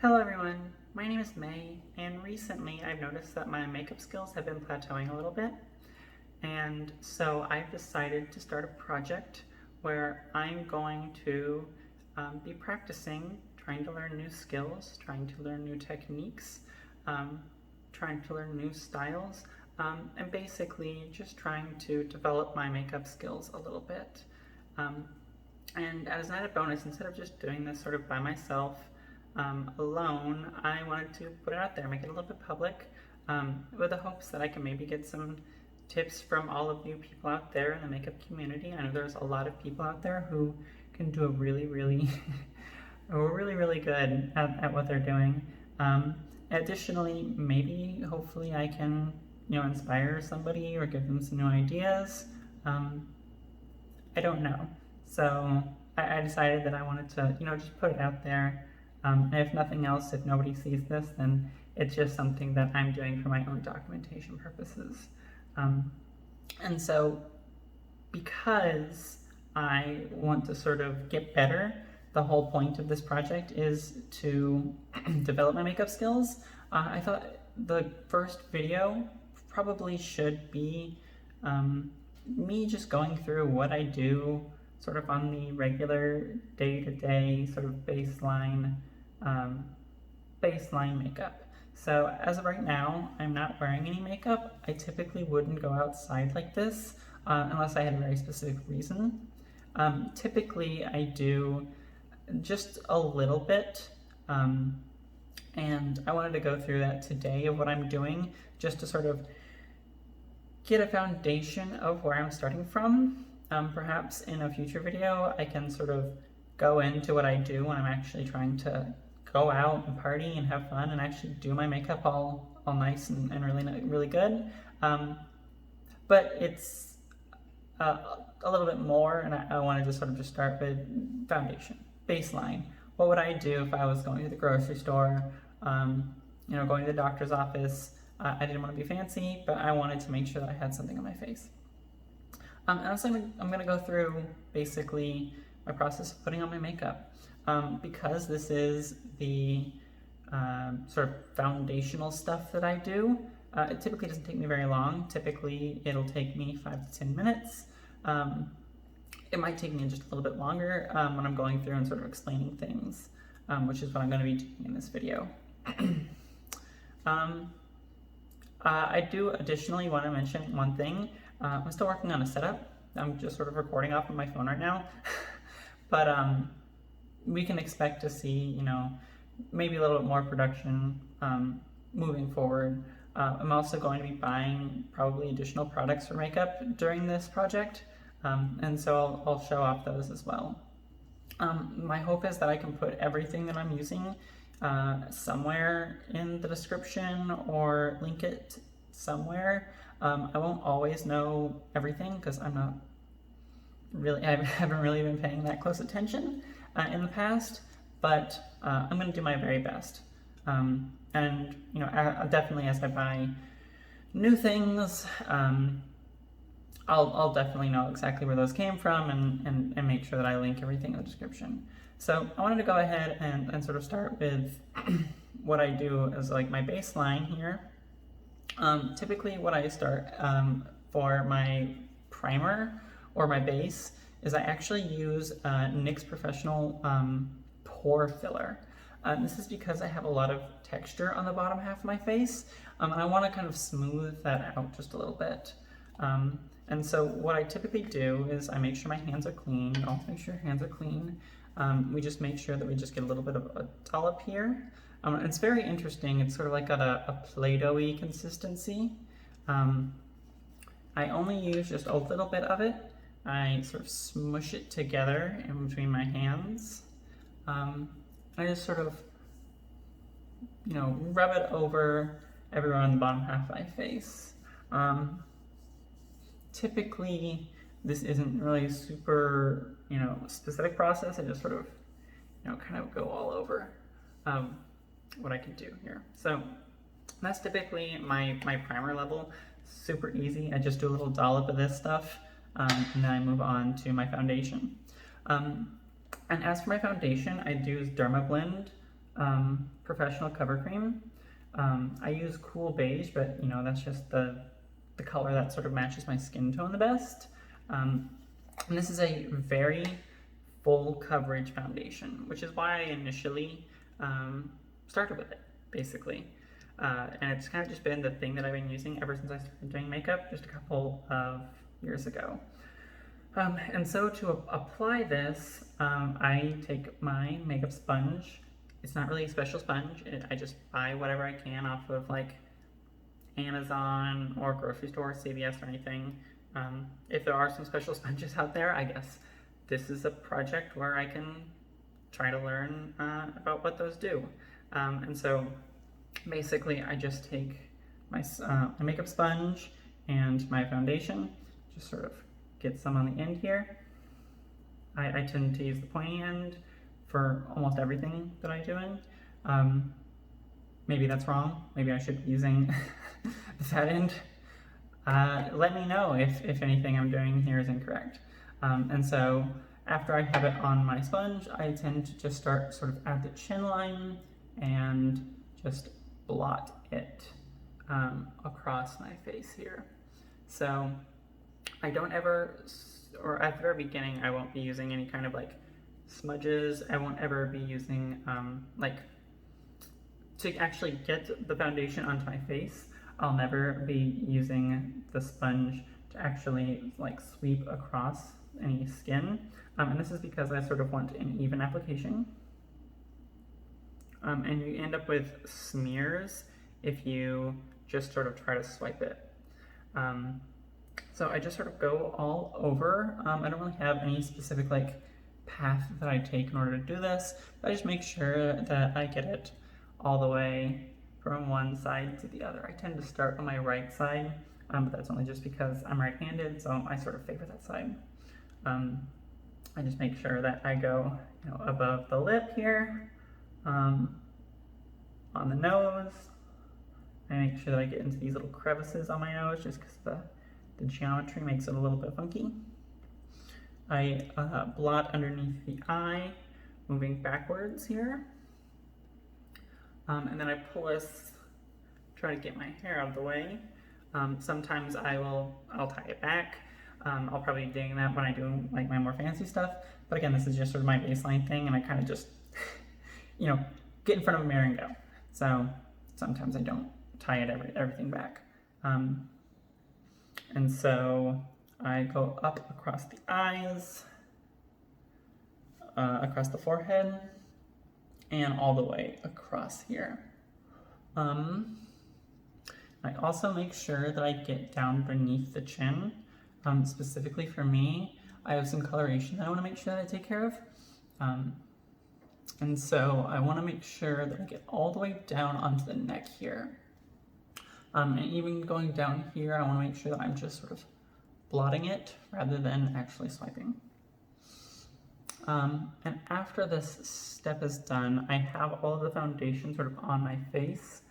Hello everyone, my name is May, and recently I've noticed that my makeup skills have been plateauing a little bit, and so I've decided to start a project where I'm going to be practicing, trying to learn new skills, trying to learn new techniques, trying to learn new styles, and basically just trying to develop my makeup skills a little bit. And as an added bonus, instead of just doing this sort of by myself, alone, I wanted to put it out there, make it a little bit public, with the hopes that I can maybe get some tips from all of you people out there in the makeup community. I know there's a lot of people out there who can do a really good at what they're doing. Additionally, maybe, hopefully I can, inspire somebody or give them some new ideas. I don't know. So I decided that I wanted to, just put it out there. And if nothing else, if nobody sees this, then it's just something that I'm doing for my own documentation purposes. And so because I want to sort of get better, the whole point of this project is to develop my makeup skills. I thought the first video probably should be me just going through what I do sort of on the regular day-to-day sort of baseline makeup. So as of right now, I'm not wearing any makeup. I typically wouldn't go outside like this unless I had a very specific reason. Typically I do just a little bit, and I wanted to go through that today of what I'm doing just to sort of get a foundation of where I'm starting from. Perhaps in a future video I can sort of go into what I do when I'm actually trying to go out and party and have fun and actually do my makeup all nice and really good. But it's a little bit more, and I wanted to sort of just start with foundation, baseline. What would I do if I was going to the grocery store, going to the doctor's office? I didn't want to be fancy, but I wanted to make sure that I had something on my face. And so I'm going to go through basically my process of putting on my makeup. Because this is the sort of foundational stuff that I do, it typically doesn't take me very long. Typically it'll take me 5 to 10 minutes. It might take me just a little bit longer when I'm going through and sort of explaining things, which is what I'm going to be doing in this video. I do additionally want to mention one thing. I'm still working on a setup. I'm just sort of recording off of my phone right now. But we can expect to see, maybe a little bit more production moving forward. I'm also going to be buying probably additional products for makeup during this project, and so I'll show off those as well. My hope is that I can put everything that I'm using somewhere in the description or link it somewhere. I won't always know everything because I haven't really been paying that close attention in the past, but I'm going to do my very best. And definitely as I buy new things, I'll definitely know exactly where those came from and make sure that I link everything in the description. So I wanted to go ahead and sort of start with what I do as like my baseline here. Typically what I start for my primer or my base is I actually use NYX Professional Pore Filler. This is because I have a lot of texture on the bottom half of my face, and I want to kind of smooth that out just a little bit. And so what I typically do is I make sure my hands are clean. You always make sure your hands are clean. We just make sure that we just get a little bit of a dollop here. It's very interesting. It's sort of like got a Play-Doh-y consistency. I only use just a little bit of it. I sort of smush it together in between my hands. I just sort of, rub it over everywhere on the bottom half of my face. Typically, this isn't really super, specific process. I just sort of, kind of go all over what I can do here. So that's typically my primer level. Super easy. I just do a little dollop of this stuff, and then I move on to my foundation. And as for my foundation, I use Dermablend Professional Cover Cream. I use Cool Beige, but you know, that's just the color that sort of matches my skin tone the best. And this is a very full coverage foundation, which is why I initially started with it, basically. And it's kind of just been the thing that I've been using ever since I started doing makeup just a couple of years ago. And so to apply this, I take my makeup sponge. It's not really a special sponge. I just buy whatever I can off of like Amazon or grocery store, CVS or anything. If there are some special sponges out there, I guess this is a project where I can try to learn about what those do. And so basically I just take my makeup sponge and my foundation, just sort of get some on the end here. I tend to use the pointy end for almost everything that I do in. Maybe that's wrong. Maybe I should be using the fat end. Let me know if anything I'm doing here is incorrect. And so after I have it on my sponge, I tend to just start sort of at the chin line and just blot it across my face here. So I don't ever, or at the very beginning, I won't be using any kind of like smudges. I won't ever be using like, to actually get the foundation onto my face, I'll never be using the sponge to actually like sweep across any skin. And this is because I sort of want an even application. And you end up with smears if you just sort of try to swipe it. So I just sort of go all over. I don't really have any specific like path that I take in order to do this. I just make sure that I get it all the way from one side to the other. I tend to start on my right side, but that's only just because I'm right-handed, so I sort of favor that side. I just make sure that I go, you know, above the lip here, on the nose. I make sure that I get into these little crevices on my nose just because the geometry makes it a little bit funky. I blot underneath the eye, moving backwards here. And then I pull this, try to get my hair out of the way. Sometimes I'll tie it back. I'll probably be doing that when I do like my more fancy stuff. But again, this is just sort of my baseline thing, and I kind of just, you know, get in front of a mirror and go. So sometimes I don't tie everything back. And so I go up across the eyes, across the forehead, and all the way across here. I also make sure that I get down beneath the chin. Specifically for me, I have some coloration that I want to make sure that I take care of. And so I want to make sure that I get all the way down onto the neck here. And even going down here, I want to make sure that I'm just sort of blotting it rather than actually swiping. And after this step is done, I have all of the foundation sort of on my face.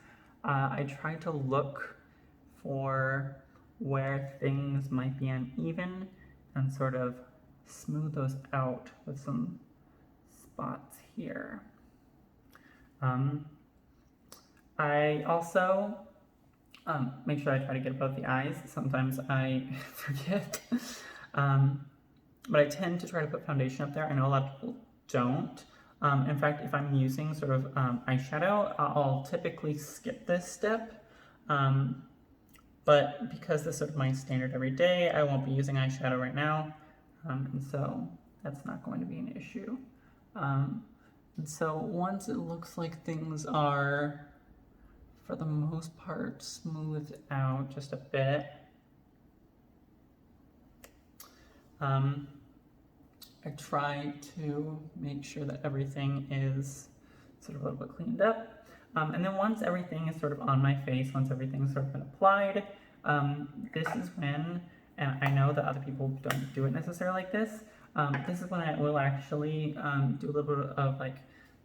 I try to look for where things might be uneven and sort of smooth those out with some spots here. I also make sure I try to get above the eyes. Sometimes I forget. But I tend to try to put foundation up there. I know a lot of people don't. In fact, if I'm using sort of eyeshadow, I'll typically skip this step. But because this is sort of my standard every day, I won't be using eyeshadow right now. And so that's not going to be an issue. And so once it looks like things are, for the most part, smoothed out just a bit, I try to make sure that everything is sort of a little bit cleaned up. And then once everything is sort of on my face, once everything's sort of been applied, this is when, and I know that other people don't do it necessarily like this, this is when I will actually do a little bit of like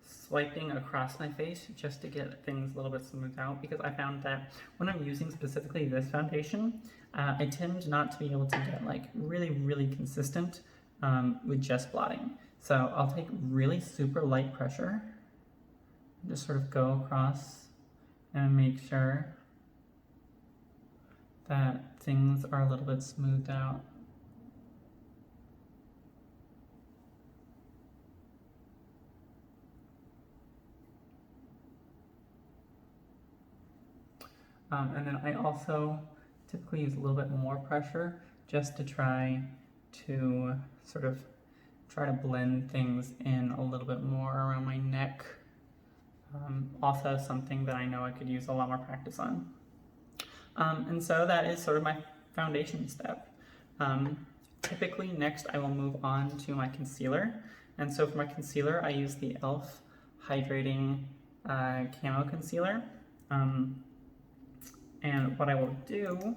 swiping across my face just to get things a little bit smoothed out, because I found that when I'm using specifically this foundation, I tend not to be able to get like really consistent with just blotting. So I'll take really super light pressure Just sort of go across and make sure that things are a little bit smoothed out. And then I also typically use a little bit more pressure just to try to sort of blend things in a little bit more around my neck. Also something that I know I could use a lot more practice on. And so that is sort of my foundation step. Typically next I will move on to my concealer. And so for my concealer I use the e.l.f. Hydrating Camo Concealer. And what I will do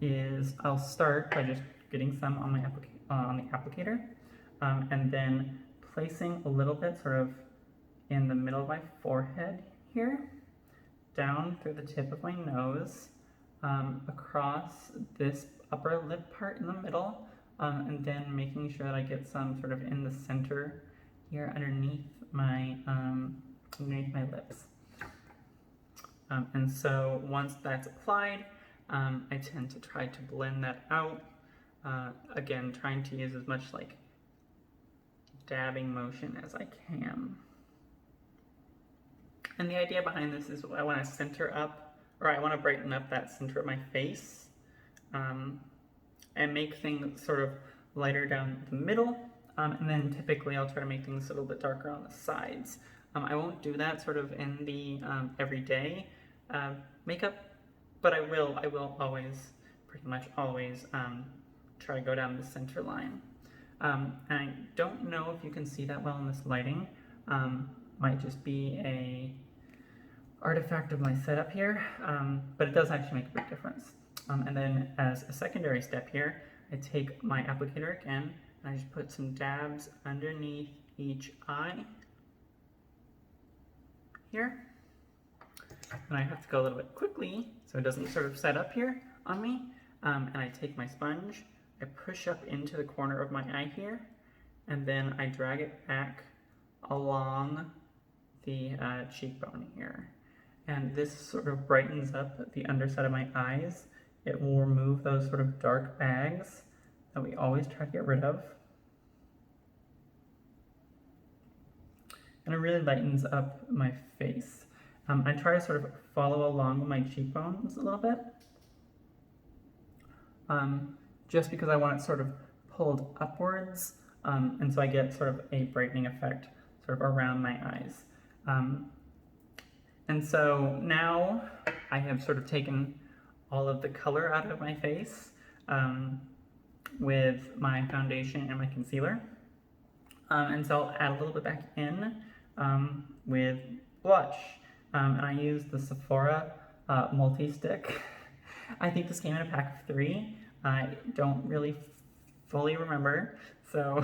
is I'll start by just getting some on the applicator, and then placing a little bit sort of in the middle of my forehead here, down through the tip of my nose, across this upper lip part in the middle, and then making sure that I get some sort of in the center here underneath my lips. And so once that's applied, I tend to try to blend that out. Again, trying to use as much like dabbing motion as I can. And the idea behind this is I want to center up, or I want to brighten up that center of my face, and make things sort of lighter down the middle, and then typically I'll try to make things a little bit darker on the sides. I won't do that sort of in the everyday makeup, but I will always, pretty much always, try to go down the center line. And I don't know if you can see that well in this lighting. Might just be a artifact of my setup here, but it does actually make a big difference. And then as a secondary step here, I take my applicator again, and I just put some dabs underneath each eye here. And I have to go a little bit quickly so it doesn't sort of set up here on me. And I take my sponge, I push up into the corner of my eye here, and then I drag it back along the cheekbone here. And this sort of brightens up the underside of my eyes. It will remove those sort of dark bags that we always try to get rid of. And it really lightens up my face. I try to sort of follow along with my cheekbones a little bit, just because I want it sort of pulled upwards, and so I get sort of a brightening effect sort of around my eyes. And so now I have sort of taken all of the color out of my face with my foundation and my concealer. And so I'll add a little bit back in with blush. And I use the Sephora multi-stick. I think this came in a pack of 3. I don't really fully remember, so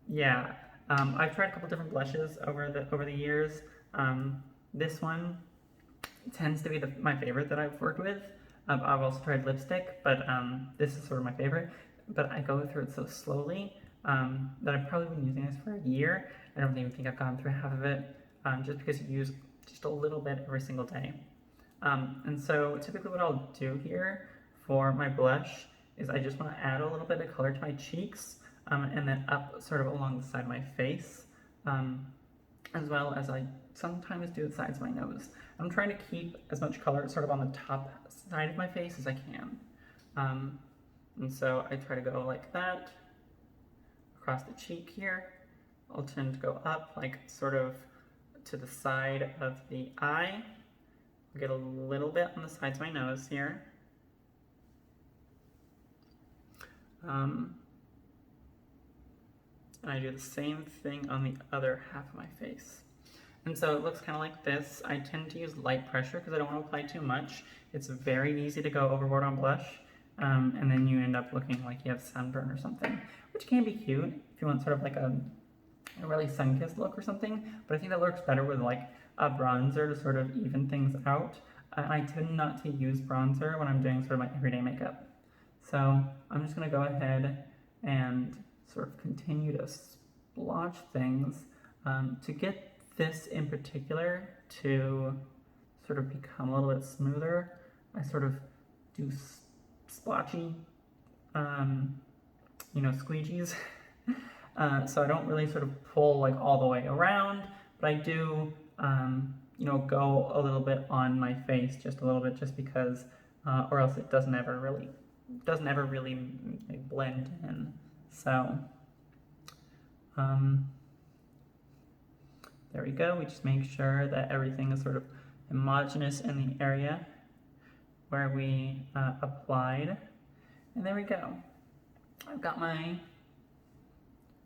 yeah. I've tried a couple different blushes over the years. This one tends to be my favorite that I've worked with. I've also tried lipstick, but this is sort of my favorite. But I go through it so slowly that I've probably been using this for a year. I don't even think I've gone through half of it, just because you use just a little bit every single day. And so typically what I'll do here for my blush is I just want to add a little bit of color to my cheeks, and then up sort of along the side of my face, as well as I sometimes do the sides of my nose. I'm trying to keep as much color sort of on the top side of my face as I can. And so I try to go like that, across the cheek here. I'll tend to go up, like sort of to the side of the eye. I'll get a little bit on the sides of my nose here. And I do the same thing on the other half of my face. And so it looks kind of like this. I tend to use light pressure because I don't want to apply too much. It's very easy to go overboard on blush, and then you end up looking like you have sunburn or something, which can be cute if you want sort of like a really sun-kissed look or something, but I think that looks better with like a bronzer to sort of even things out. I tend not to use bronzer when I'm doing sort of my everyday makeup. So I'm just going to go ahead and sort of continue to splotch things. To get this in particular to sort of become a little bit smoother, I sort of do splotchy, you know, squeegees. So I don't really sort of pull like all the way around, but I do, you know, go a little bit on my face, just a little bit, just because, or else it doesn't ever really blend in. So, there we go. We just make sure that everything is sort of homogeneous in the area where we applied. And there we go. I've got my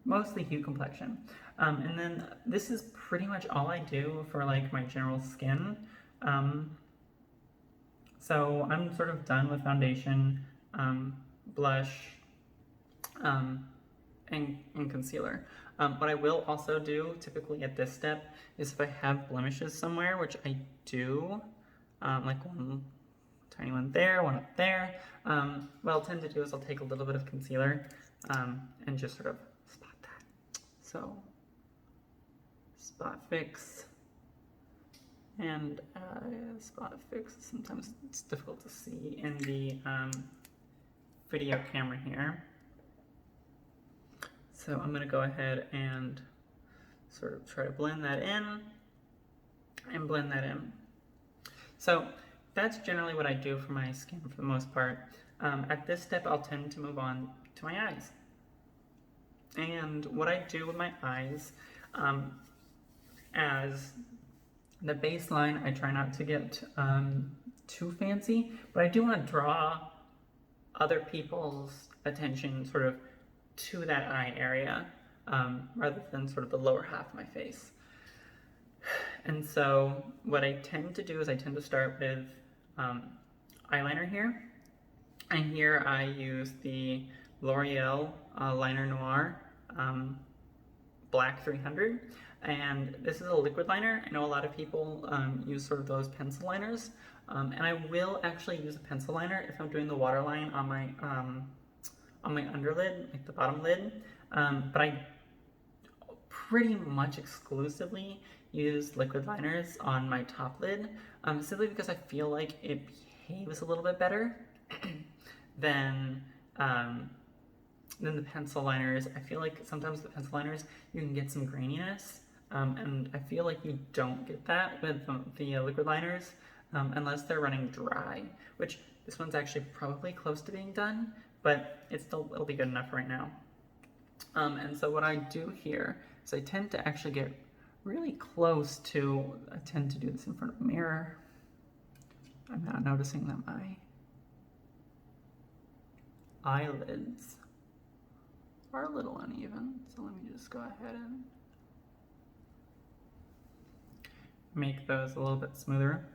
mostly hue complexion. And then this is pretty much all I do for like my general skin. So I'm sort of done with foundation, blush, and concealer. What I will also do typically at this step is if I have blemishes somewhere, which I do, like one tiny one there, one up there, what I'll tend to do is I'll take a little bit of concealer and just sort of spot that. So spot fix, and spot fix, sometimes it's difficult to see in the video camera here. So I'm going to go ahead and sort of try to blend that in and blend that in. So that's generally what I do for my skin for the most part. At this step, I'll tend to move on to my eyes. And what I do with my eyes, as the baseline, I try not to get too fancy, but I do want to draw other people's attention sort of to that eye area, rather than sort of the lower half of my face. And so what I tend to do is I tend to start with eyeliner here. And here I use the L'Oreal Liner Noir Black 300. And this is a liquid liner. I know a lot of people use sort of those pencil liners. And I will actually use a pencil liner if I'm doing the waterline on my underlid, like the bottom lid, but I pretty much exclusively use liquid liners on my top lid, simply because I feel like it behaves a little bit better than the pencil liners. I feel like sometimes the pencil liners, you can get some graininess, and I feel like you don't get that with the liquid liners unless they're running dry, which this one's actually probably close to being done, but it'll be good enough right now. And so what I do here is I tend to actually get really close to, I tend to do this in front of a mirror. I'm not noticing that my eyelids are a little uneven, so let me just go ahead and make those a little bit smoother.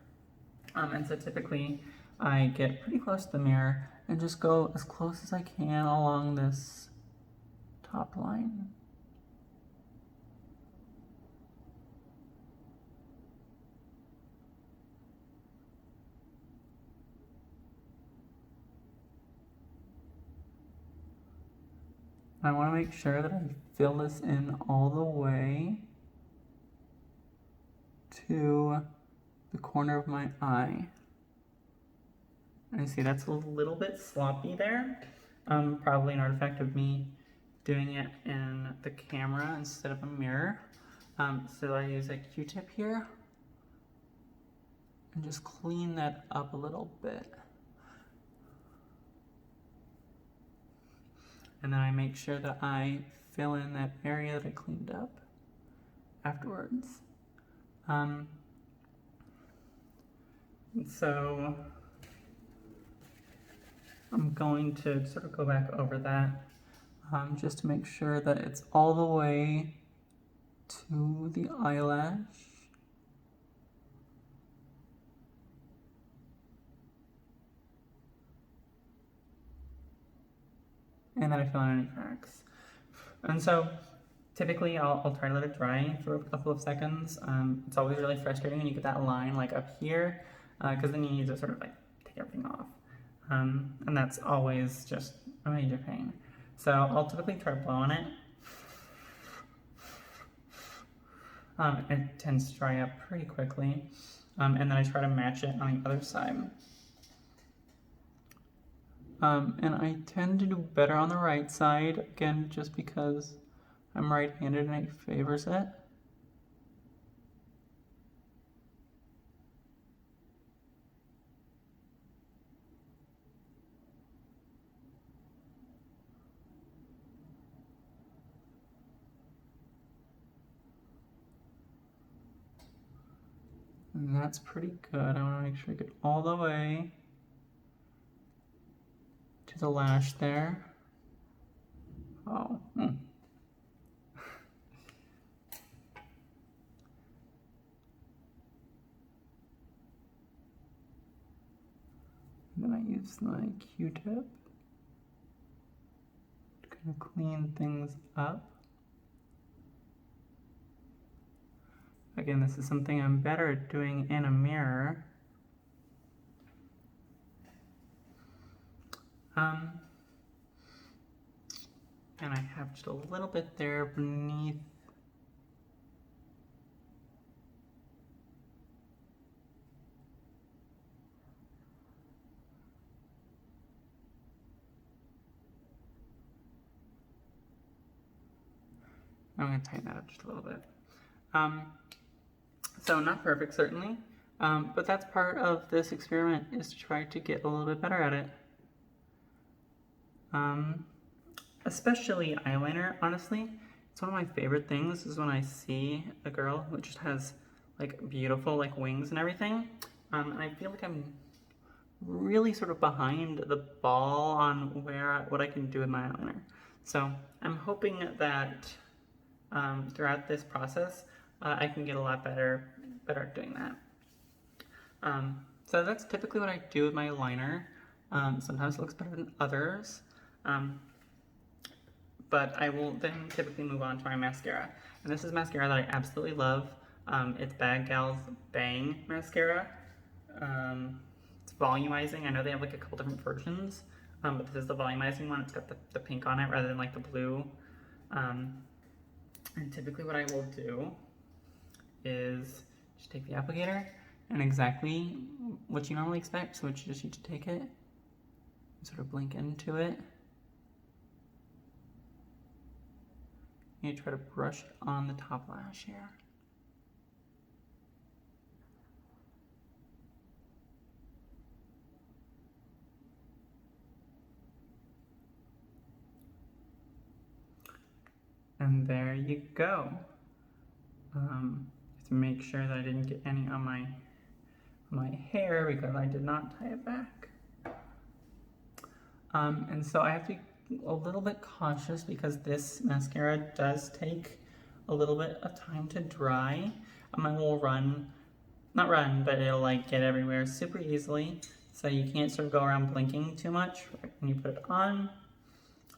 And so typically I get pretty close to the mirror and just go as close as I can along this top line. I want to make sure that I fill this in all the way to the corner of my eye. And you see that's a little bit sloppy there. Probably an artifact of me doing it in the camera instead of a mirror. So I use a Q-tip here and just clean that up a little bit. And then I make sure that I fill in that area that I cleaned up afterwards. And so I'm going to sort of go back over that just to make sure that it's all the way to the eyelash. And then I fill in any cracks. And so typically I'll try to let it dry for a couple of seconds. It's always really frustrating when you get that line like up here, because then you need to sort of like take everything off. And that's always just a major pain. So I'll typically try to blow on it. It tends to dry up pretty quickly. And then I try to match it on the other side. And I tend to do better on the right side, again, just because I'm right-handed and it favors it. And that's pretty good. I want to make sure I get all the way to the lash there. Oh. And then I use my Q-tip to kind of clean things up. Again, this is something I'm better at doing in a mirror. And I have just a little bit there beneath. I'm going to tighten that up just a little bit. So not perfect, certainly, but that's part of this experiment, is to try to get a little bit better at it. Especially eyeliner, honestly. It's one of my favorite things is when I see a girl who just has like beautiful like wings and everything. And I feel like I'm really sort of behind the ball on what I can do with my eyeliner. So I'm hoping that throughout this process, I can get a lot better at doing that. So that's typically what I do with my liner. Sometimes it looks better than others. But I will then typically move on to my mascara. And this is mascara that I absolutely love. It's BADgal's Bang mascara. It's volumizing. I know they have like a couple different versions, but this is the volumizing one. It's got the pink on it rather than like the blue. And typically what I will do is just take the applicator and exactly what you normally expect. So it's just you to take it and sort of blink into it. You try to brush it on the top lash here. And there you go. To make sure that I didn't get any on my hair because I did not tie it back. And so I have to be a little bit cautious because this mascara does take a little bit of time to dry. It will but it'll like get everywhere super easily. So you can't sort of go around blinking too much when you put it on,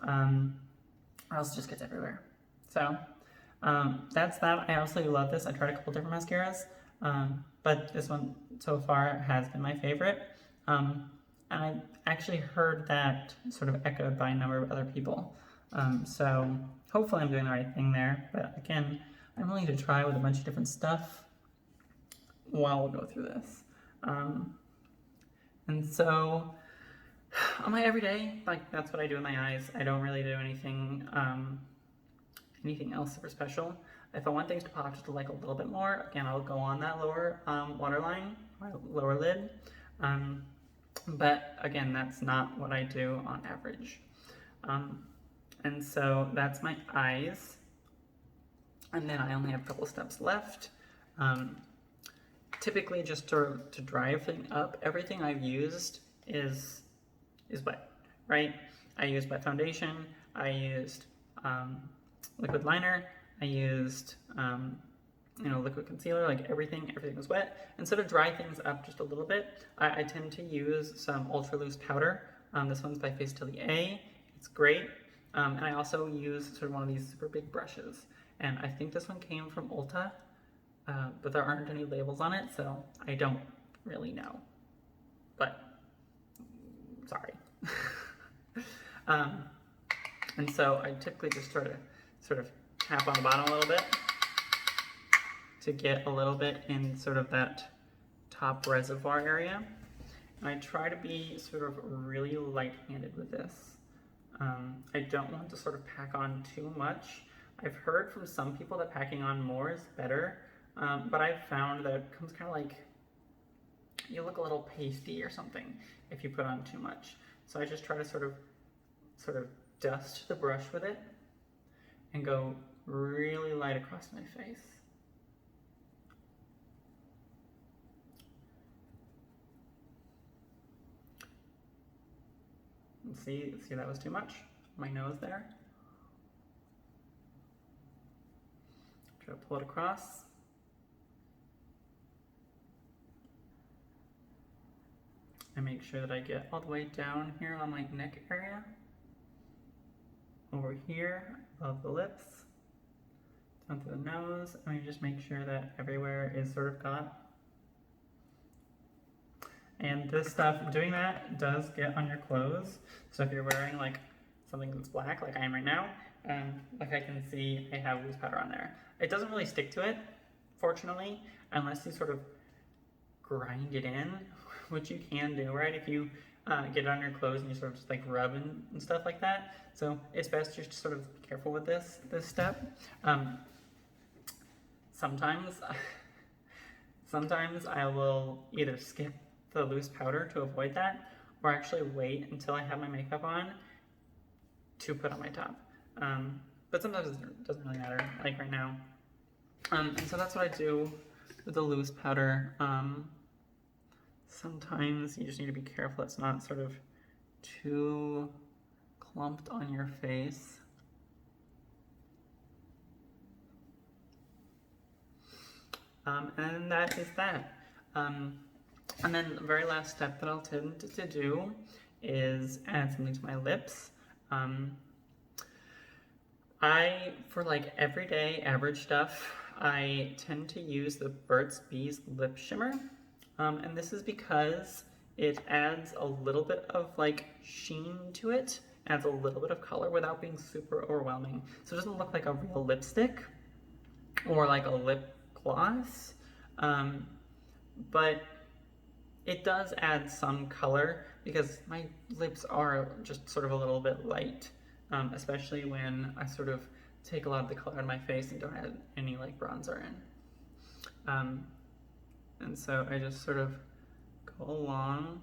or else it just gets everywhere. So that's that. I absolutely love this. I tried a couple different mascaras, but this one so far has been my favorite. And I actually heard that sort of echoed by a number of other people. So hopefully I'm doing the right thing there. But again, I'm willing to try with a bunch of different stuff while we go through this. And so on my everyday, like that's what I do with my eyes. I don't really do anything else super special. If I want things to pop just like a little bit more, again, I'll go on that lower waterline, or lower lid. But again, that's not what I do on average. And so that's my eyes. And then I only have a couple steps left. Typically just to dry everything up, everything I've used is wet, right? I used wet foundation, I used liquid liner, I used liquid concealer, like everything was wet. And so to dry things up just a little bit, I tend to use some ultra loose powder. This one's by Face Till the A. It's great. And I also use sort of one of these super big brushes. And I think this one came from Ulta, but there aren't any labels on it, so I don't really know. But, sorry. And so I typically just try to sort of tap on the bottom a little bit to get a little bit in sort of that top reservoir area. And I try to be sort of really light-handed with this. I don't want to sort of pack on too much. I've heard from some people that packing on more is better, but I've found that it comes kind of like you look a little pasty or something if you put on too much. So I just try to sort of dust the brush with it and go really light across my face. And see that was too much? My nose there. Try to pull it across. And make sure that I get all the way down here on my neck area. Over here, above the lips, down to the nose, and we just make sure that everywhere is sort of got. And this stuff, doing that does get on your clothes. So if you're wearing like something that's black, like I am right now, like I can see I have loose powder on there. It doesn't really stick to it, fortunately, unless you sort of grind it in, which you can do, right? If you get it on your clothes and you sort of just like rub and stuff like that. So it's best just to sort of be careful with this step. Sometimes I will either skip the loose powder to avoid that, or actually wait until I have my makeup on to put on my top. But sometimes it doesn't really matter, like right now. And so that's what I do with the loose powder. Sometimes you just need to be careful it's not sort of too clumped on your face. And that is that. And then the very last step that I'll tend to do is add something to my lips. For like everyday average stuff, I tend to use the Burt's Bees Lip Shimmer. And this is because it adds a little bit of like sheen to it, adds a little bit of color without being super overwhelming. So it doesn't look like a real lipstick or like a lip gloss, but it does add some color because my lips are just sort of a little bit light, especially when I sort of take a lot of the color out of my face and don't add any like bronzer in. And so I just sort of go along.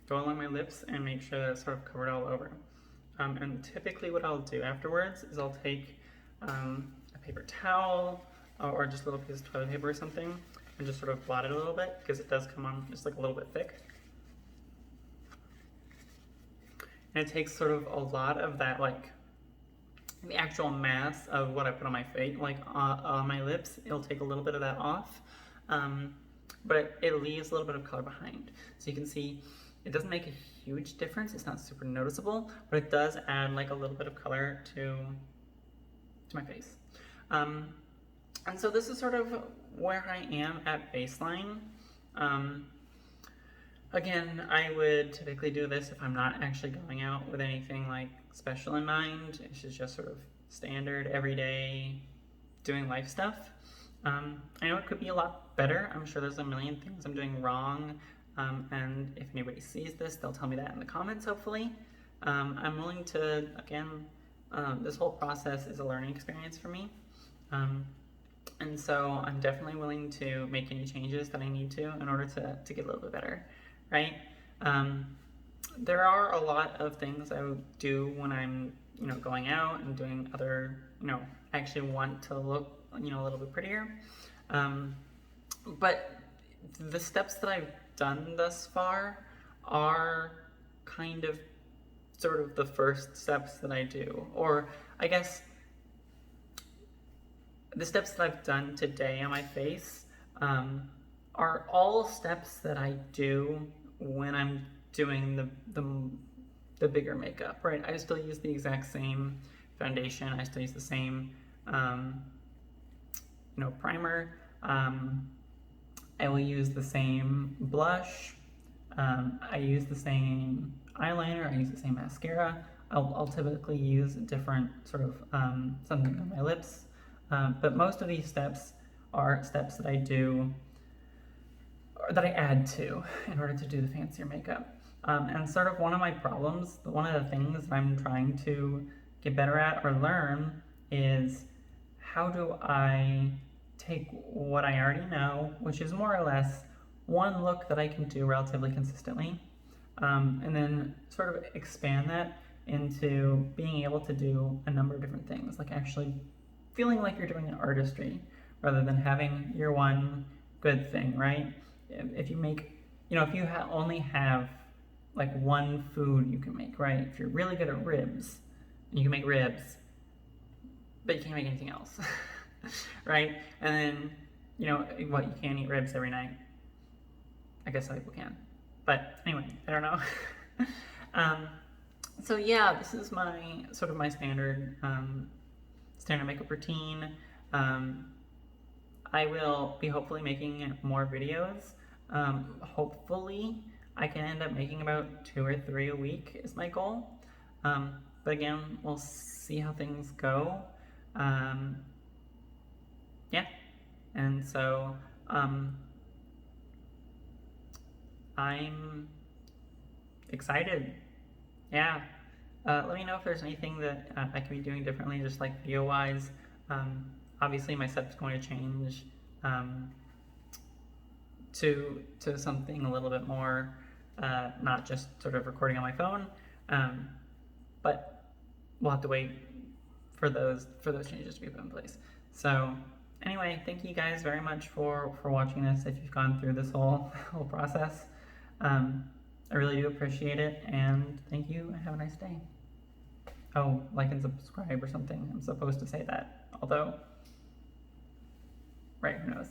Go along my lips and make sure that it's sort of covered all over. And typically what I'll do afterwards is I'll take a paper towel or just a little piece of toilet paper or something and just sort of blot it a little bit because it does come on just like a little bit thick. And it takes sort of a lot of that, like the actual mass of what I put on my face, like on my lips, it'll take a little bit of that off. But it leaves a little bit of color behind. So you can see it doesn't make a huge difference. It's not super noticeable, but it does add like a little bit of color to my face. And so this is sort of where I am at baseline. Again, I would typically do this if I'm not actually going out with anything like special in mind. It's just sort of standard, everyday, doing life stuff. I know it could be a lot better. I'm sure there's a million things I'm doing wrong. And if anybody sees this, they'll tell me that in the comments, hopefully. I'm willing to, again, this whole process is a learning experience for me. And so I'm definitely willing to make any changes that I need to in order to get a little bit better, right? There are a lot of things I would do when I'm, going out and doing other, I actually want to look, a little bit prettier. But the steps that I've done thus far are kind of sort of the first steps that I do, or I guess the steps that I've done today on my face are all steps that I do when I'm doing the bigger makeup, right? I still use the exact same foundation. I still use the same, primer. I will use the same blush. I use the same eyeliner. I use the same mascara. I'll typically use different sort of something on my lips. But most of these steps are steps that I do, or that I add to in order to do the fancier makeup. And sort of one of my problems, one of the things I'm trying to get better at or learn is how do I take what I already know, which is more or less one look that I can do relatively consistently, and then sort of expand that into being able to do a number of different things, like actually feeling like you're doing an artistry rather than having your one good thing, right? If you make, if you only have like one food you can make, right? If you're really good at ribs, you can make ribs, but you can't make anything else, right? And then, you can't eat ribs every night. I guess some people can, but anyway, I don't know. So yeah, this is my sort of my standard makeup routine. I will be hopefully making more videos. Hopefully I can end up making about 2 or 3 a week is my goal. But again, we'll see how things go. Yeah, and so I'm excited. Yeah. Let me know if there's anything that I could be doing differently, just like video-wise. Obviously, my setup's going to change to something a little bit more, not just sort of recording on my phone, but we'll have to wait for those changes to be put in place. So anyway, thank you guys very much for watching this. If you've gone through this whole process, I really do appreciate it, and thank you. Have a nice day. Oh, like and subscribe or something. I'm supposed to say that, although, right, who knows?